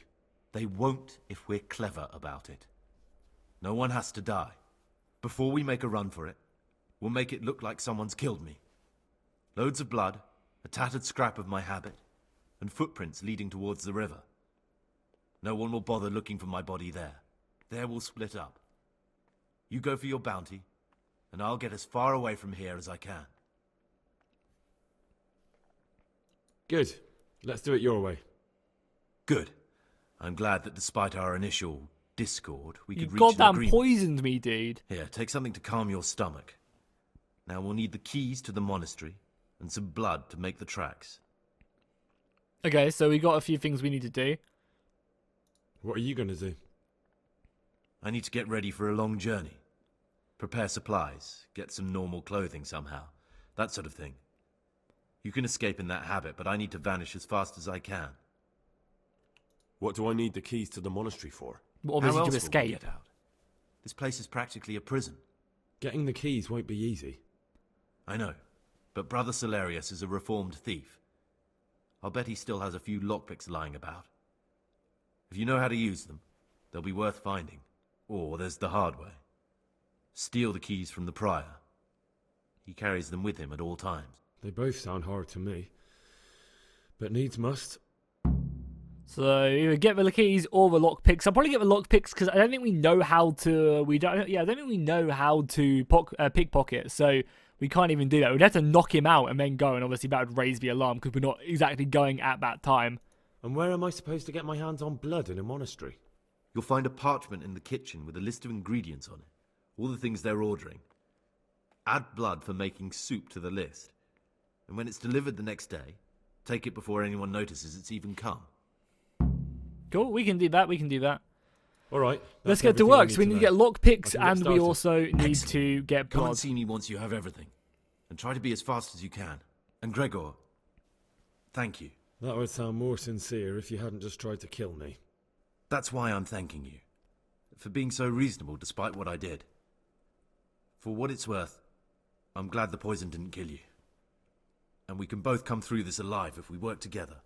They won't if we're clever about it. No one has to die. Before we make a run for it, we'll make it look like someone's killed me. Loads of blood, a tattered scrap of my habit, and footprints leading towards the river. No one will bother looking for my body there. There we'll split up. You go for your bounty, and I'll get as far away from here as I can. Good. Let's do it your way. Good. I'm glad that despite our initial discord, we You could reach an goddamn agreement. poisoned me, dude. Here, take something to calm your stomach. Now we'll need the keys to the monastery, and some blood to make the tracks. Okay, so we got a few things we need to do. What are you going to do? I need to get ready for a long journey. Prepare supplies, get some normal clothing somehow. That sort of thing. You can escape in that habit, but I need to vanish as fast as I can. What do I need the keys to the monastery for? Well, How obviously else to will we escape. get out? This place is practically a prison. Getting the keys won't be easy. I know, but Brother Salarius is a reformed thief. I'll bet he still has a few lockpicks lying about. If you know how to use them, they'll be worth finding. Or there's the hard way. Steal the keys from the prior. He carries them with him at all times. They both sound hard to me. But needs must. So either get the keys or the lockpicks. I'll probably get the lockpicks because I don't think we know how to. I don't think we know how to pickpocket. So we can't even do that. We'd have to knock him out and then go, and obviously that would raise the alarm because we're not exactly going at that time. And where am I supposed to get my hands on blood in a monastery? You'll find a parchment in the kitchen with a list of ingredients on it. All the things they're ordering. Add blood for making soup to the list. And when it's delivered the next day, take it before anyone notices it's even come. Cool, we can do that. We can do that. All right. Let's get to work. So we need to get lockpicks and we also need to get Come and blood. see me once you have everything. And try to be as fast as you can. And Gregor, thank you. That would sound more sincere if you hadn't just tried to kill me. That's why I'm thanking you. For being so reasonable despite what I did. For what it's worth, I'm glad the poison didn't kill you. And we can both come through this alive if we work together.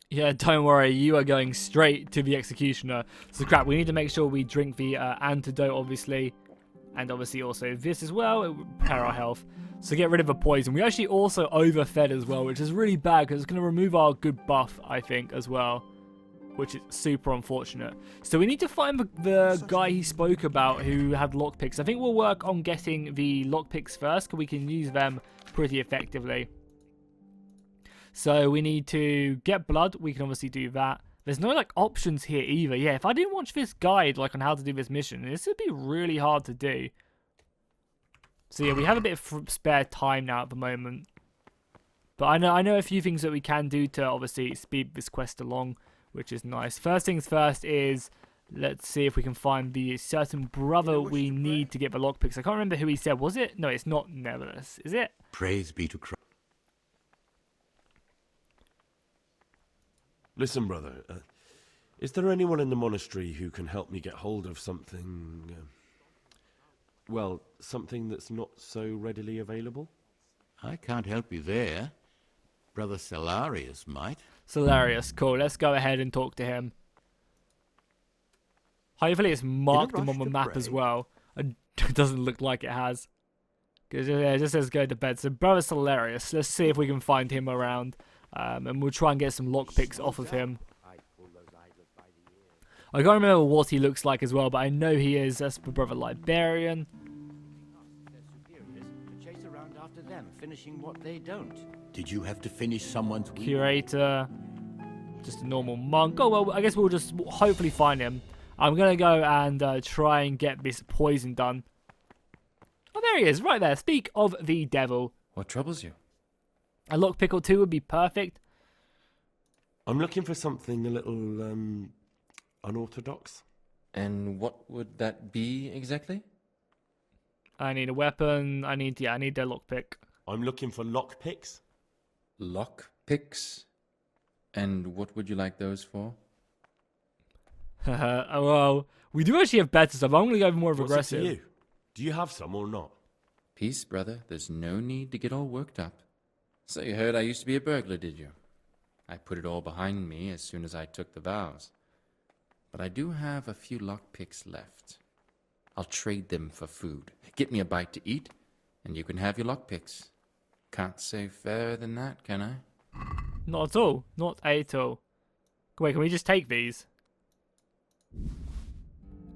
Yeah, don't worry, you are going straight to the executioner. So crap, we need to make sure we drink the antidote, obviously. And obviously also this as well, it will repair our health. So get rid of the poison. We actually also overfed as well, which is really bad because it's going to remove our good buff, I think, as well. Which is super unfortunate. So we need to find the guy he spoke about who had lockpicks. I think we'll work on getting the lockpicks first because we can use them pretty effectively. So we need to get blood. We can obviously do that. There's no like options here either. Yeah, if I didn't watch this guide like on how to do this mission, this would be really hard to do. So yeah, we have a bit of spare time now at the moment. But I know a few things that we can do to obviously speed this quest along, which is nice. First things first is, let's see if we can find the certain brother we need to get the lockpicks. I can't remember who he said. Was it? No, it's not Nevertheless. Is it? Praise be to Christ. Listen, brother. Is there anyone in the monastery who can help me get hold of something... well, something that's not so readily available? I can't help you there. Brother Salarius might. Salarius, cool. Let's go ahead and talk to him. Hopefully it's marked him on the map as well. It doesn't look like it has. Because it just says go to bed. So Brother Salarius, let's see if we can find him around. And we'll try and get some lockpicks off of him. I can't remember what he looks like as well, but I know he is. That's the Brother Librarian. Chase around after them, finishing what they don't. Did you have to finish someone's week? Curator. Just a normal monk. Oh, well, I guess we'll just hopefully find him. I'm going to go and try and get this poison done. Oh, there he is, right there. Speak of the devil. What troubles you? A lockpick or two would be perfect. I'm looking for something a little, unorthodox. And what would that be exactly? I need a weapon. I need the lockpick. I'm looking for lockpicks. Lock picks? And what would you like those for? Well, we do actually have better stuff. I'm going to go more What's aggressive. it to you? Do you have some or not? Peace, brother. There's no need to get all worked up. So you heard I used to be a burglar, did you? I put it all behind me as soon as I took the vows. But I do have a few lockpicks left. I'll trade them for food. Get me a bite to eat, and you can have your lockpicks. Can't say fairer than that, can I? Not at all. Not at all. Wait, can we just take these?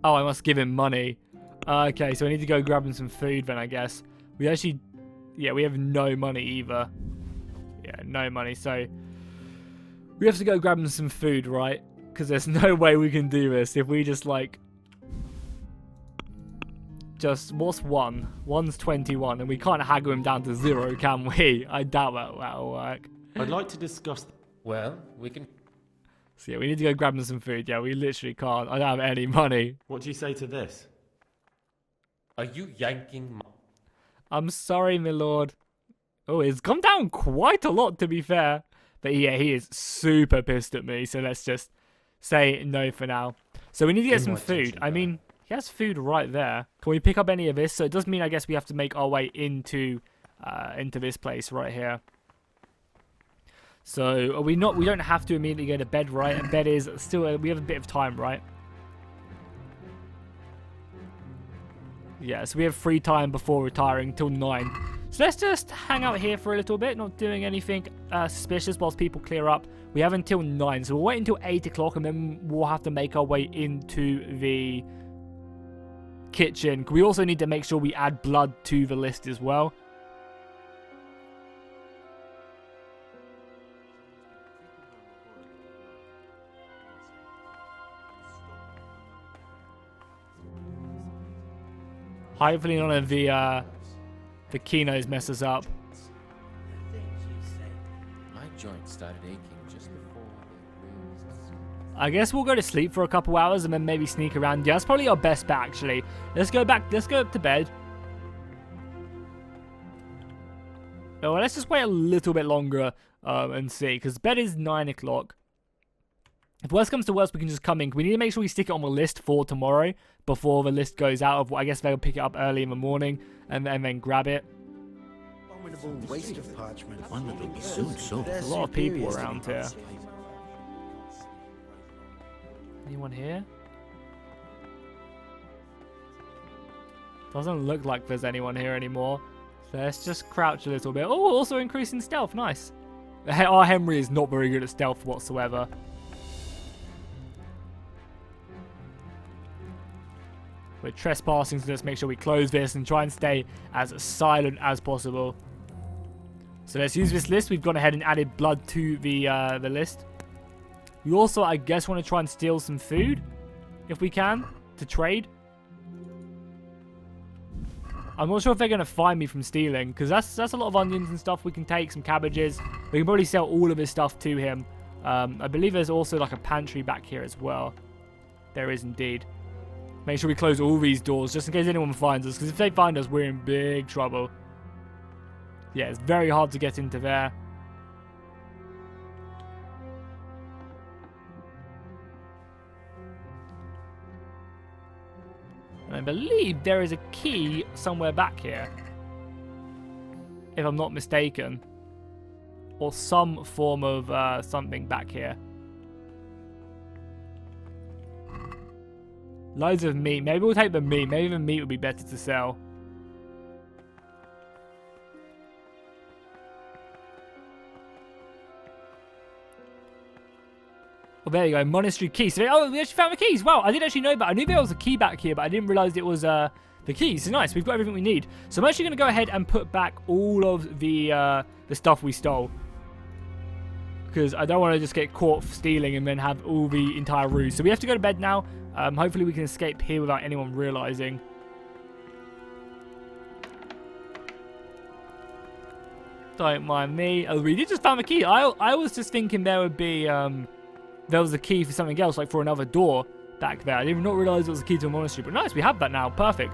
Oh, I must give him money. Okay, so I need to go grab him some food then, I guess. We actually... Yeah, we have no money either. Yeah, no money, so... We have to go grab him some food, right? Because there's no way we can do this if we just, like... Just, what's one? One's 21, and we can't haggle him down to 0, can we? I doubt that'll work. I'd like to discuss... Well, we can... So yeah, we need to go grab him some food. Yeah, we literally can't. I don't have any money. What do you say to this? Are you yanking my... I'm sorry, my lord. Oh, it's come down quite a lot, to be fair. But yeah, he is super pissed at me, so let's just say no for now. So we need to get some food. I mean, he has food right there. Can we pick up any of this? So it does mean, I guess, we have to make our way into this place right here. So are we not? We don't have to immediately go to bed, right? And bed is still. We have a bit of time, right? Yeah. So we have free time before retiring till 9. So let's just hang out here for a little bit, not doing anything suspicious whilst people clear up. We have until 9, so we'll wait until 8 o'clock, and then we'll have to make our way into the kitchen. We also need to make sure we add blood to the list as well. Hopefully none of the kinos mess us up. My joint started aching just before. I guess we'll go to sleep for a couple hours and then maybe sneak around. Yeah, that's probably our best bet, actually. Let's go back. Let's go up to bed. Oh, well, let's just wait a little bit longer and see, because bed is 9 o'clock. If worst comes to worst, we can just come in. We need to make sure we stick it on the list for tomorrow before the list goes out. Of, I guess they'll pick it up early in the morning and then grab it. Abominable waste of parchment. One that will be soon sold. There's a lot of people around here. Anyone here? Doesn't look like there's anyone here anymore. So let's just crouch a little bit. Oh, also increasing stealth. Nice. Our Henry is not very good at stealth whatsoever. We're trespassing, so let's make sure we close this and try and stay as silent as possible. So let's use this list. We've gone ahead and added blood to the list. We also, I guess, want to try and steal some food, if we can, to trade. I'm not sure if they're going to find me from stealing, because that's a lot of onions and stuff we can take, some cabbages. We can probably sell all of his stuff to him. I believe there's also like a pantry back here as well. There is indeed. Make sure we close all these doors, just in case anyone finds us, because if they find us, we're in big trouble. Yeah, it's very hard to get into there. And I believe there is a key somewhere back here, if I'm not mistaken. Or some form of something back here. Loads of meat. Maybe we'll take the meat. Maybe the meat would be better to sell. Well, there you go. Monastery key. So, oh, we actually found the keys. Wow, I didn't actually know that. I knew there was a key back here, but I didn't realize it was the keys. So nice. We've got everything we need. So I'm actually going to go ahead and put back all of the stuff we stole, because I don't want to just get caught stealing and then have all the entire ruse. So we have to go to bed now. Hopefully we can escape here without anyone realizing. Don't mind me. Oh, we did just found the key. I was just thinking there would be there was a key for something else, like for another door back there. I did not realize it was a key to a monastery. But nice, we have that now. Perfect.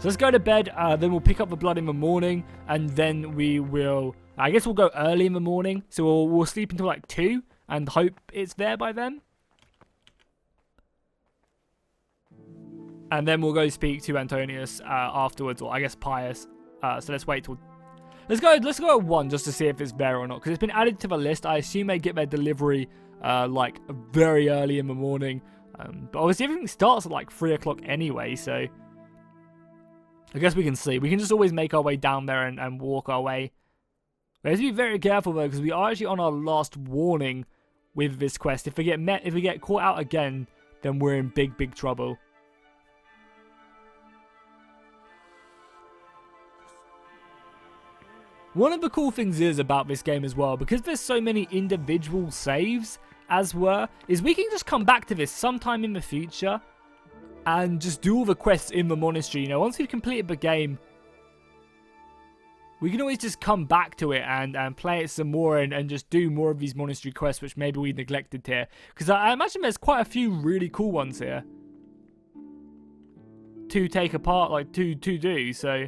So let's go to bed, then we'll pick up the blood in the morning, and then we will, I guess we'll go early in the morning, so we'll sleep until like 2, and hope it's there by then. And then we'll go speak to Antonius afterwards, or I guess Pious. So let's wait till... Let's go at 1 just to see if it's there or not, because it's been added to the list. I assume they get their delivery like very early in the morning. But obviously everything starts at like 3 o'clock anyway, so... I guess we can see. We can just always make our way down there and walk our way. We have to be very careful though, because we are actually on our last warning with this quest. If we get caught out again, then we're in big trouble. One of the cool things is about this game as well, because there's so many individual saves, as were, is we can just come back to this sometime in the future and just do all the quests in the monastery. You know, once we've completed the game, we can always just come back to it and play it some more and just do more of these monastery quests, which maybe we neglected here. Because I imagine there's quite a few really cool ones here to take apart, like to do, so...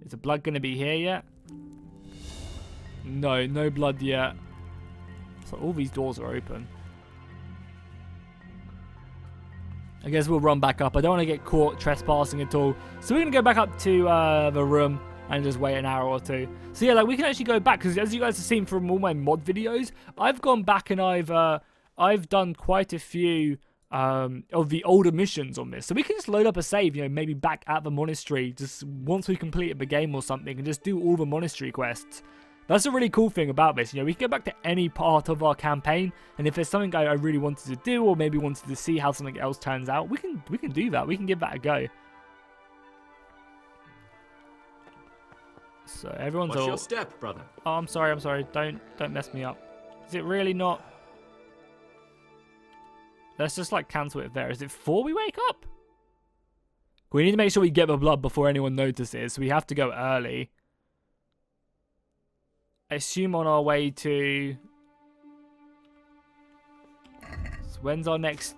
Is the blood going to be here yet? No, no blood yet. So all these doors are open. I guess we'll run back up. I don't want to get caught trespassing at all. So we're going to go back up to the room and just wait an hour or 2. So yeah, like we can actually go back, because as you guys have seen from all my mod videos, I've gone back and I've done quite a few of the older missions on this. So we can just load up a save, you know, maybe back at the monastery, just once we completed the game or something, and just do all the monastery quests. That's a really cool thing about this. You know, we can go back to any part of our campaign, and if there's something I really wanted to do, or maybe wanted to see how something else turns out, we can do that. We can give that a go. So everyone's What's all... your step, brother? Oh, I'm sorry. Don't mess me up. Is it really not? Let's just like cancel it there. Is it 4 we wake up? We need to make sure we get the blood before anyone notices, so we have to go early. I assume on our way to... So when's our next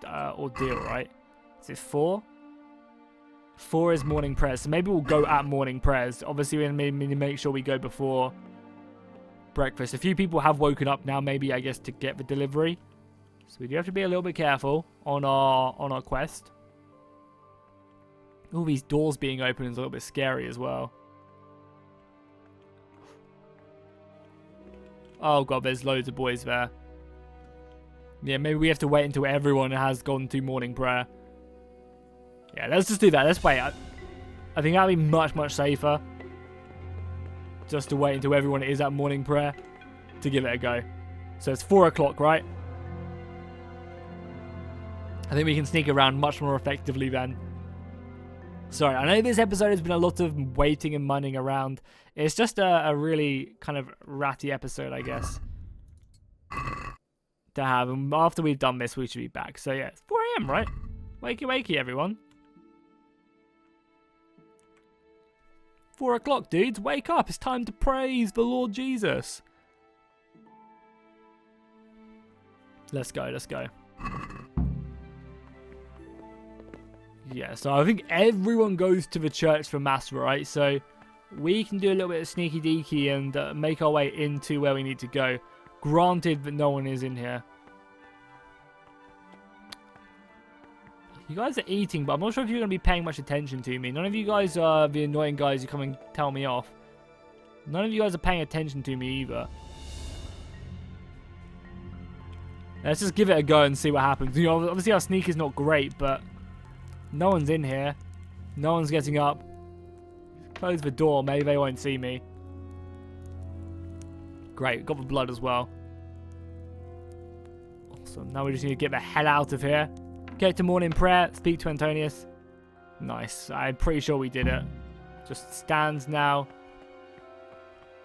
ordeal, right? Is it 4? 4 is morning prayers, so maybe we'll go at morning prayers. Obviously, we need to make sure we go before breakfast. A few people have woken up now, maybe, I guess, to get the delivery. So we do have to be a little bit careful on our quest. All these doors being open is a little bit scary as well. Oh god, there's loads of boys there. Yeah, maybe we have to wait until everyone has gone to morning prayer. Yeah, let's just do that. Let's wait. I think that'll be much safer. Just to wait until everyone is at morning prayer to give it a go. So it's 4 o'clock, right? I think we can sneak around much more effectively then. Sorry, I know this episode has been a lot of waiting and munning around. It's just a really kind of ratty episode, I guess, to have. And after we've done this, we should be back. So yeah, it's 4 AM, right? Wakey, everyone. 4 o'clock, dudes. Wake up. It's time to praise the Lord Jesus. Let's go. Yeah, so I think everyone goes to the church for mass, right? So we can do a little bit of sneaky deaky and make our way into where we need to go. Granted that no one is in here. You guys are eating, but I'm not sure if you're going to be paying much attention to me. None of you guys are the annoying guys who come and tell me off. None of you guys are paying attention to me either. Let's just give it a go and see what happens. You know, obviously our sneak is not great, but no one's in here. No one's getting up. Close the door. Maybe they won't see me. Great. Got the blood as well. Awesome. Now we just need to get the hell out of here. Get to morning prayer. Speak to Antonius. Nice. I'm pretty sure we did it. Just stands now.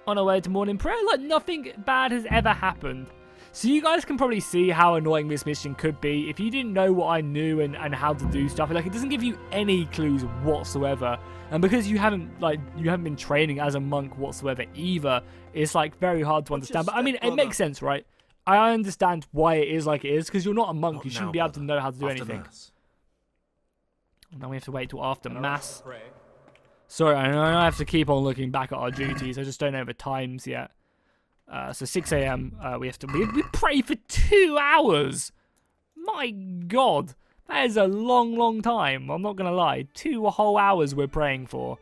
On our way to morning prayer. Like nothing bad has ever happened. So you guys can probably see how annoying this mission could be if you didn't know what I knew and how to do stuff. Like, it doesn't give you any clues whatsoever. And because you haven't been training as a monk whatsoever either, it's like very hard to understand. But I mean, it makes sense, right? I understand why it is like it is, because you're not a monk. You shouldn't be able to know how to do anything. Now we have to wait till after And Mass. pray. Sorry, I know I have to keep on looking back at our duties. I just don't know the times yet. So 6 a.m. We have to. We pray for 2 hours. My God, that is a long, long time. I'm not gonna lie. 2 whole hours we're praying for.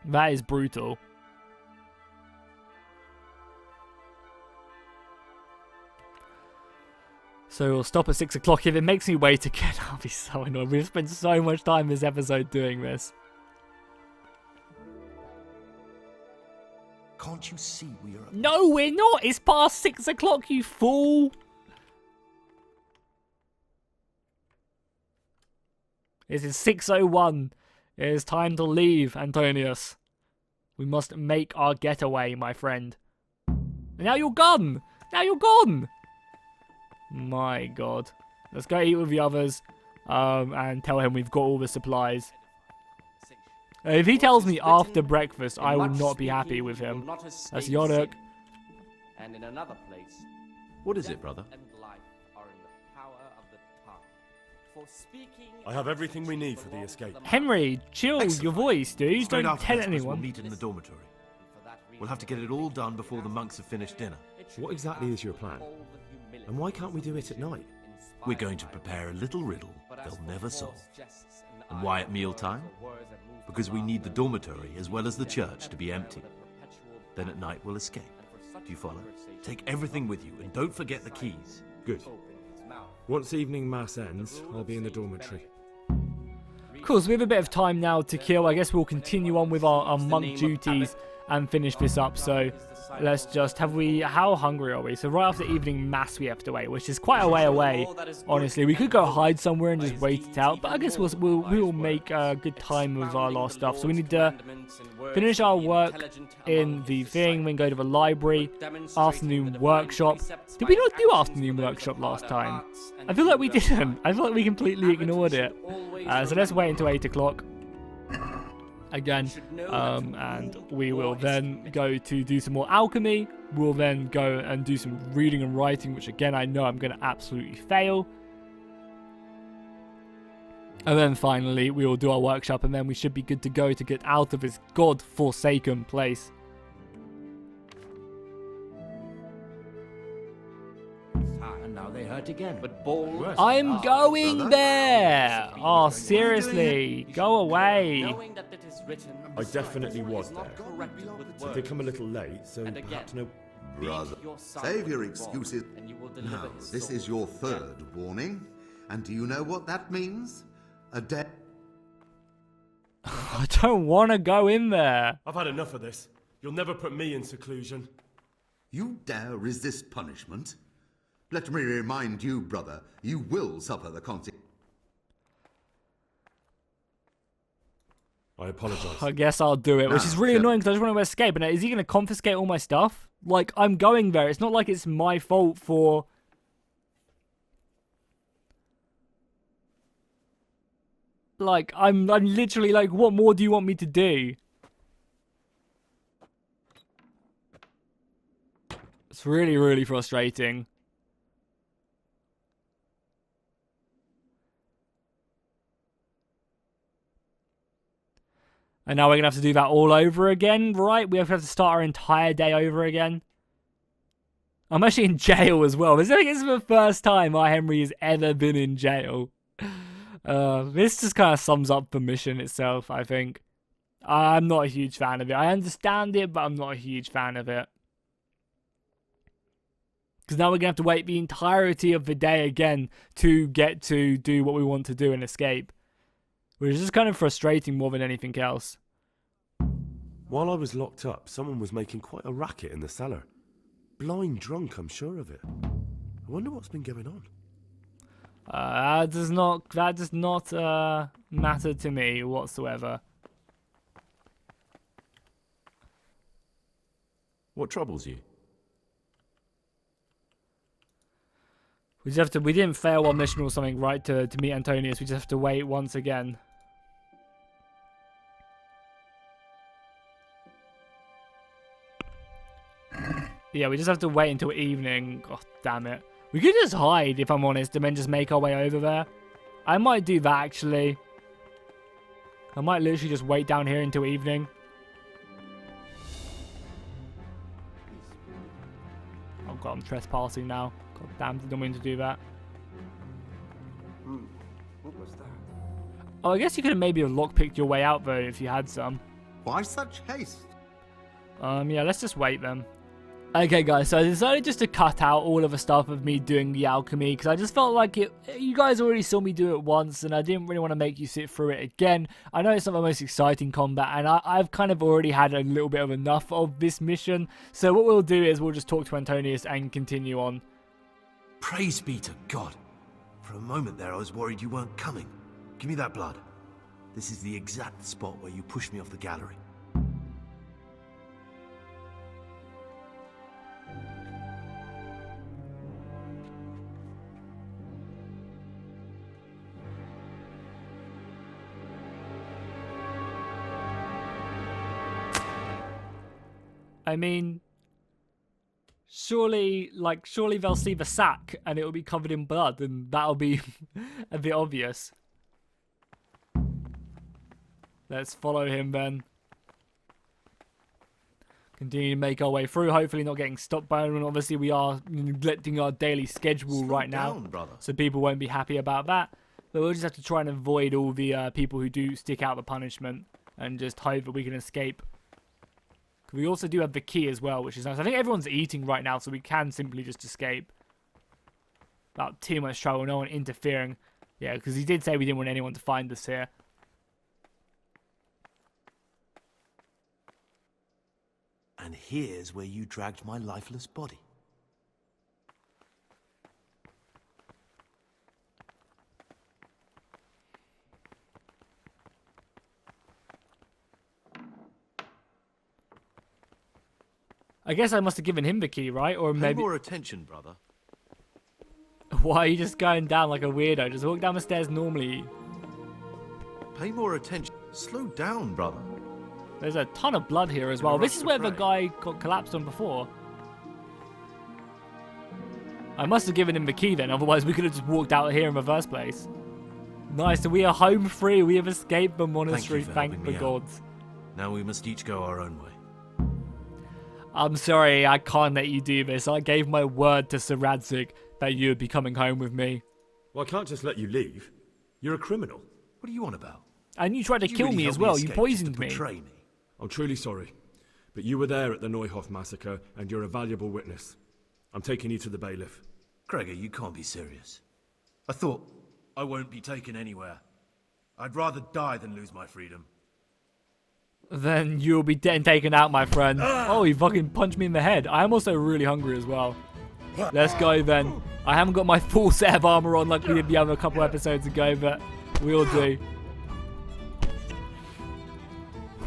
That is brutal. So we'll stop at 6 o'clock. If it makes me wait again, I'll be so annoyed. We've spent so much time this episode doing this. Can't you see we are... No, we're not. It's past 6 o'clock, you fool. This is 6:01. It is time to leave, Antonius. We must make our getaway, my friend. And now you're gone. Now you're gone. My God. Let's go eat with the others and tell him we've got all the supplies. If he tells me after breakfast, I will not be happy with him. That's Yodok. And in another place, What is it, brother? and life are in the power of the tongue. For speaking I have everything we need for the escape. Henry, chill your voice, dude. Straight Don't after tell this, we'll anyone. meet in the dormitory. We'll have to get it all done before the monks have finished dinner. What exactly is your plan? And why can't we do it at night? We're going to prepare a little riddle they'll never solve. And why at mealtime? Because we need the dormitory as well as the church to be empty. Then at night we'll escape. Do you follow? Take everything with you and don't forget the keys. Good. Once evening mass ends, I'll be in the dormitory. Cool, so we have a bit of time now to kill. I guess we'll continue on with our monk duties and finish this up. So let's just, how hungry are we? So right after evening mass we have to wait, which is quite a way away, honestly. We could go hide somewhere and just wait it out, but I guess we'll make a good time with our last stuff. So we need to finish our work in the thing, then go to the library, afternoon workshop. Did we not do afternoon workshop last time? I feel like we didn't. I feel like we completely ignored it. So let's wait until 8 o'clock. Again, and we will then go to do some more alchemy. We'll then go and do some reading and writing, which again I know I'm going to absolutely fail. And then finally we will do our workshop, and then we should be good to go to get out of this god-forsaken place. And now they hurt again. But bold. I'm going there! Oh, seriously, go away. Knowing that it is written, I definitely was is not there. corrected with I words. did come a little late, so And again, perhaps no... Brother, Beat your son save your with excuses. and you will deliver Now, his this soul. is your third warning. And do you know what that means? A dead... I don't want to go in there. I've had enough of this. You'll never put me in seclusion. You dare resist punishment? Let me remind you, brother, you will suffer the consequences. I apologise. I guess I'll do it, which is really annoying because I just want to escape. And is he going to confiscate all my stuff? Like, I'm going there. It's not like it's my fault for... Like, I'm literally like, what more do you want me to do? It's really, really frustrating. And now we're going to have to do that all over again, right? We have to start our entire day over again. I'm actually in jail as well. This is the first time our Henry has ever been in jail. This just kind of sums up the mission itself, I think. I'm not a huge fan of it. I understand it, but I'm not a huge fan of it. Because now we're going to have to wait the entirety of the day again to get to do what we want to do and escape. Which is just kind of frustrating more than anything else. While I was locked up, someone was making quite a racket in the cellar. Blind drunk, I'm sure of it. I wonder what's been going on. That does not matter to me whatsoever. What troubles you? We just have to. We didn't fail our mission or something, right? To meet Antonius, we just have to wait once again. Yeah, we just have to wait until evening. God damn it. We could just hide, if I'm honest, and then just make our way over there. I might do that, actually. I might literally just wait down here until evening. Oh god, I'm trespassing now. God damn, didn't mean to do that. What was that? Oh, I guess you could have maybe lockpicked your way out, though, if you had some. Why such haste? Yeah, let's just wait then. Okay, guys, so I decided just to cut out all of the stuff of me doing the alchemy, because I just felt like you guys already saw me do it once, and I didn't really want to make you sit through it again. I know it's not the most exciting combat, and I've kind of already had a little bit of enough of this mission, so what we'll do is we'll just talk to Antonius and continue on. Praise be to God. For a moment there, I was worried you weren't coming. Give me that blood. This is the exact spot where you pushed me off the gallery. I mean, surely they'll see the sack and it will be covered in blood, and that'll be a bit obvious. Let's follow him then. Continue to make our way through, hopefully not getting stopped by anyone. Obviously, we are neglecting our daily schedule right now, brother. so people won't be happy about that. But we'll just have to try and avoid all the people who do stick out the punishment and just hope that we can escape. We also do have the key as well, which is nice. I think everyone's eating right now, so we can simply just escape. Without too much trouble, no one interfering. Yeah, because he did say we didn't want anyone to find us here. And here's where you dragged my lifeless body. I guess I must have given him the key, right? Or maybe... Pay more attention, brother. Why are you just going down like a weirdo? Just walk down the stairs normally. Pay more attention. Slow down, brother. There's a ton of blood here as well. This is where the guy got collapsed on before. I must have given him the key then, otherwise we could have just walked out here in the first place. Nice, so we are home free. We have escaped the monastery, thank the gods. Now we must each go our own way. I'm sorry, I can't let you do this. I gave my word to Sir Radzik that you would be coming home with me. Well, I can't just let you leave. You're a criminal. What are you on about? And you tried to kill me as well. You poisoned me. I'm truly sorry, but you were there at the Neuhof massacre, and you're a valuable witness. I'm taking you to the bailiff. Gregor, you can't be serious. I thought I won't be taken anywhere. I'd rather die than lose my freedom. Then you'll be dead and taken out, my friend. Oh, he fucking punched me in the head. I am also really hungry as well. Let's go then. I haven't got my full set of armor on like we did the other couple episodes ago, but we'll do.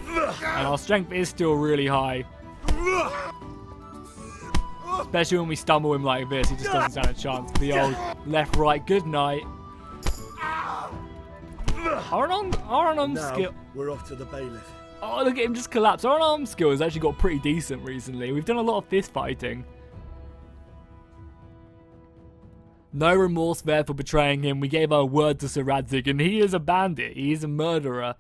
And our strength is still really high. Especially when we stumble him like this, he just doesn't stand a chance. The old left, right, good night. Our unarmed skill. We're off to the bailiff. Oh, look at him just collapse. Our unarmed skill has actually got pretty decent recently. We've done a lot of fist fighting. No remorse there for betraying him. We gave our word to Sir Radzik, and he is a bandit. He is a murderer.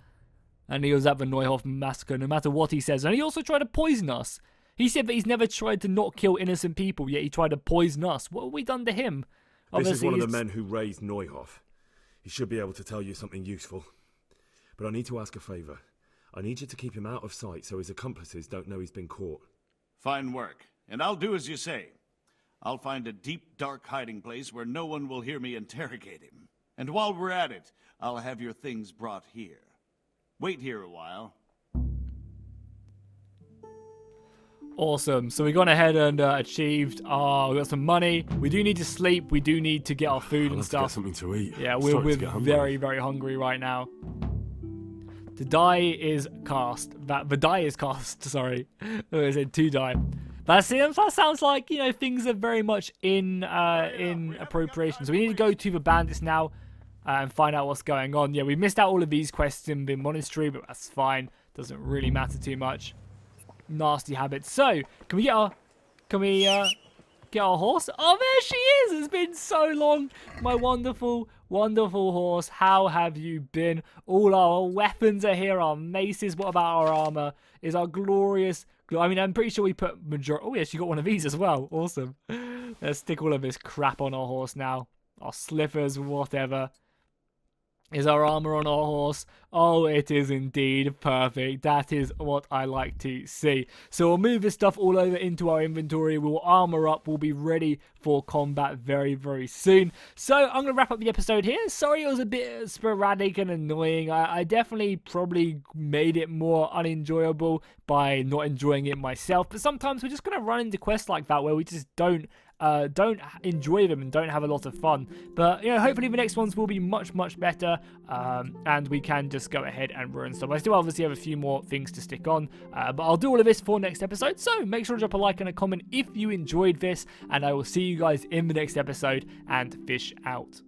And he was at the Neuhof massacre, no matter what he says. And he also tried to poison us. He said that he's never tried to not kill innocent people, yet he tried to poison us. What have we done to him? This is one of the men who raised Neuhof. He should be able to tell you something useful. But I need to ask a favour. I need you to keep him out of sight so his accomplices don't know he's been caught. Fine work. And I'll do as you say. I'll find a deep, dark hiding place where no one will hear me interrogate him. And while we're at it, I'll have your things brought here. Wait here a while. Awesome. So we gone ahead and achieved. We got some money. We do need to sleep. We do need to get our food and stuff. Get something to eat. Yeah, we're very, very hungry right now. The die is cast. The die is cast. Sorry, I said to die. That sounds like, you know, things are very much in appropriation. So we need to go to the bandits now and find out what's going on. Yeah, we missed out all of these quests in the monastery, but that's fine. Doesn't really matter too much. Nasty habits. So can we get our? Can we? get our horse. Oh, there she is. It's been so long. My wonderful, wonderful horse. How have you been? All our weapons are here. Our maces. What about our armor? Is our glorious... I mean, I'm pretty sure we put Oh, yeah, she got one of these as well. Awesome. Let's stick all of this crap on our horse now. Our slippers, whatever. Is our armor on our horse? Oh, it is indeed perfect. That is what I like to see. So we'll move this stuff all over into our inventory. We'll armor up. We'll be ready for combat very, very soon. So I'm going to wrap up the episode here. Sorry it was a bit sporadic and annoying. I definitely probably made it more unenjoyable by not enjoying it myself. But sometimes we're just going to run into quests like that where we just don't enjoy them and don't have a lot of fun. But you know, hopefully the next ones will be much better, and we can just go ahead and run stuff. I still obviously have a few more things to stick on, but I'll do all of this for next episode. So make sure to drop a like and a comment if you enjoyed this, and I will see you guys in the next episode, and fish out.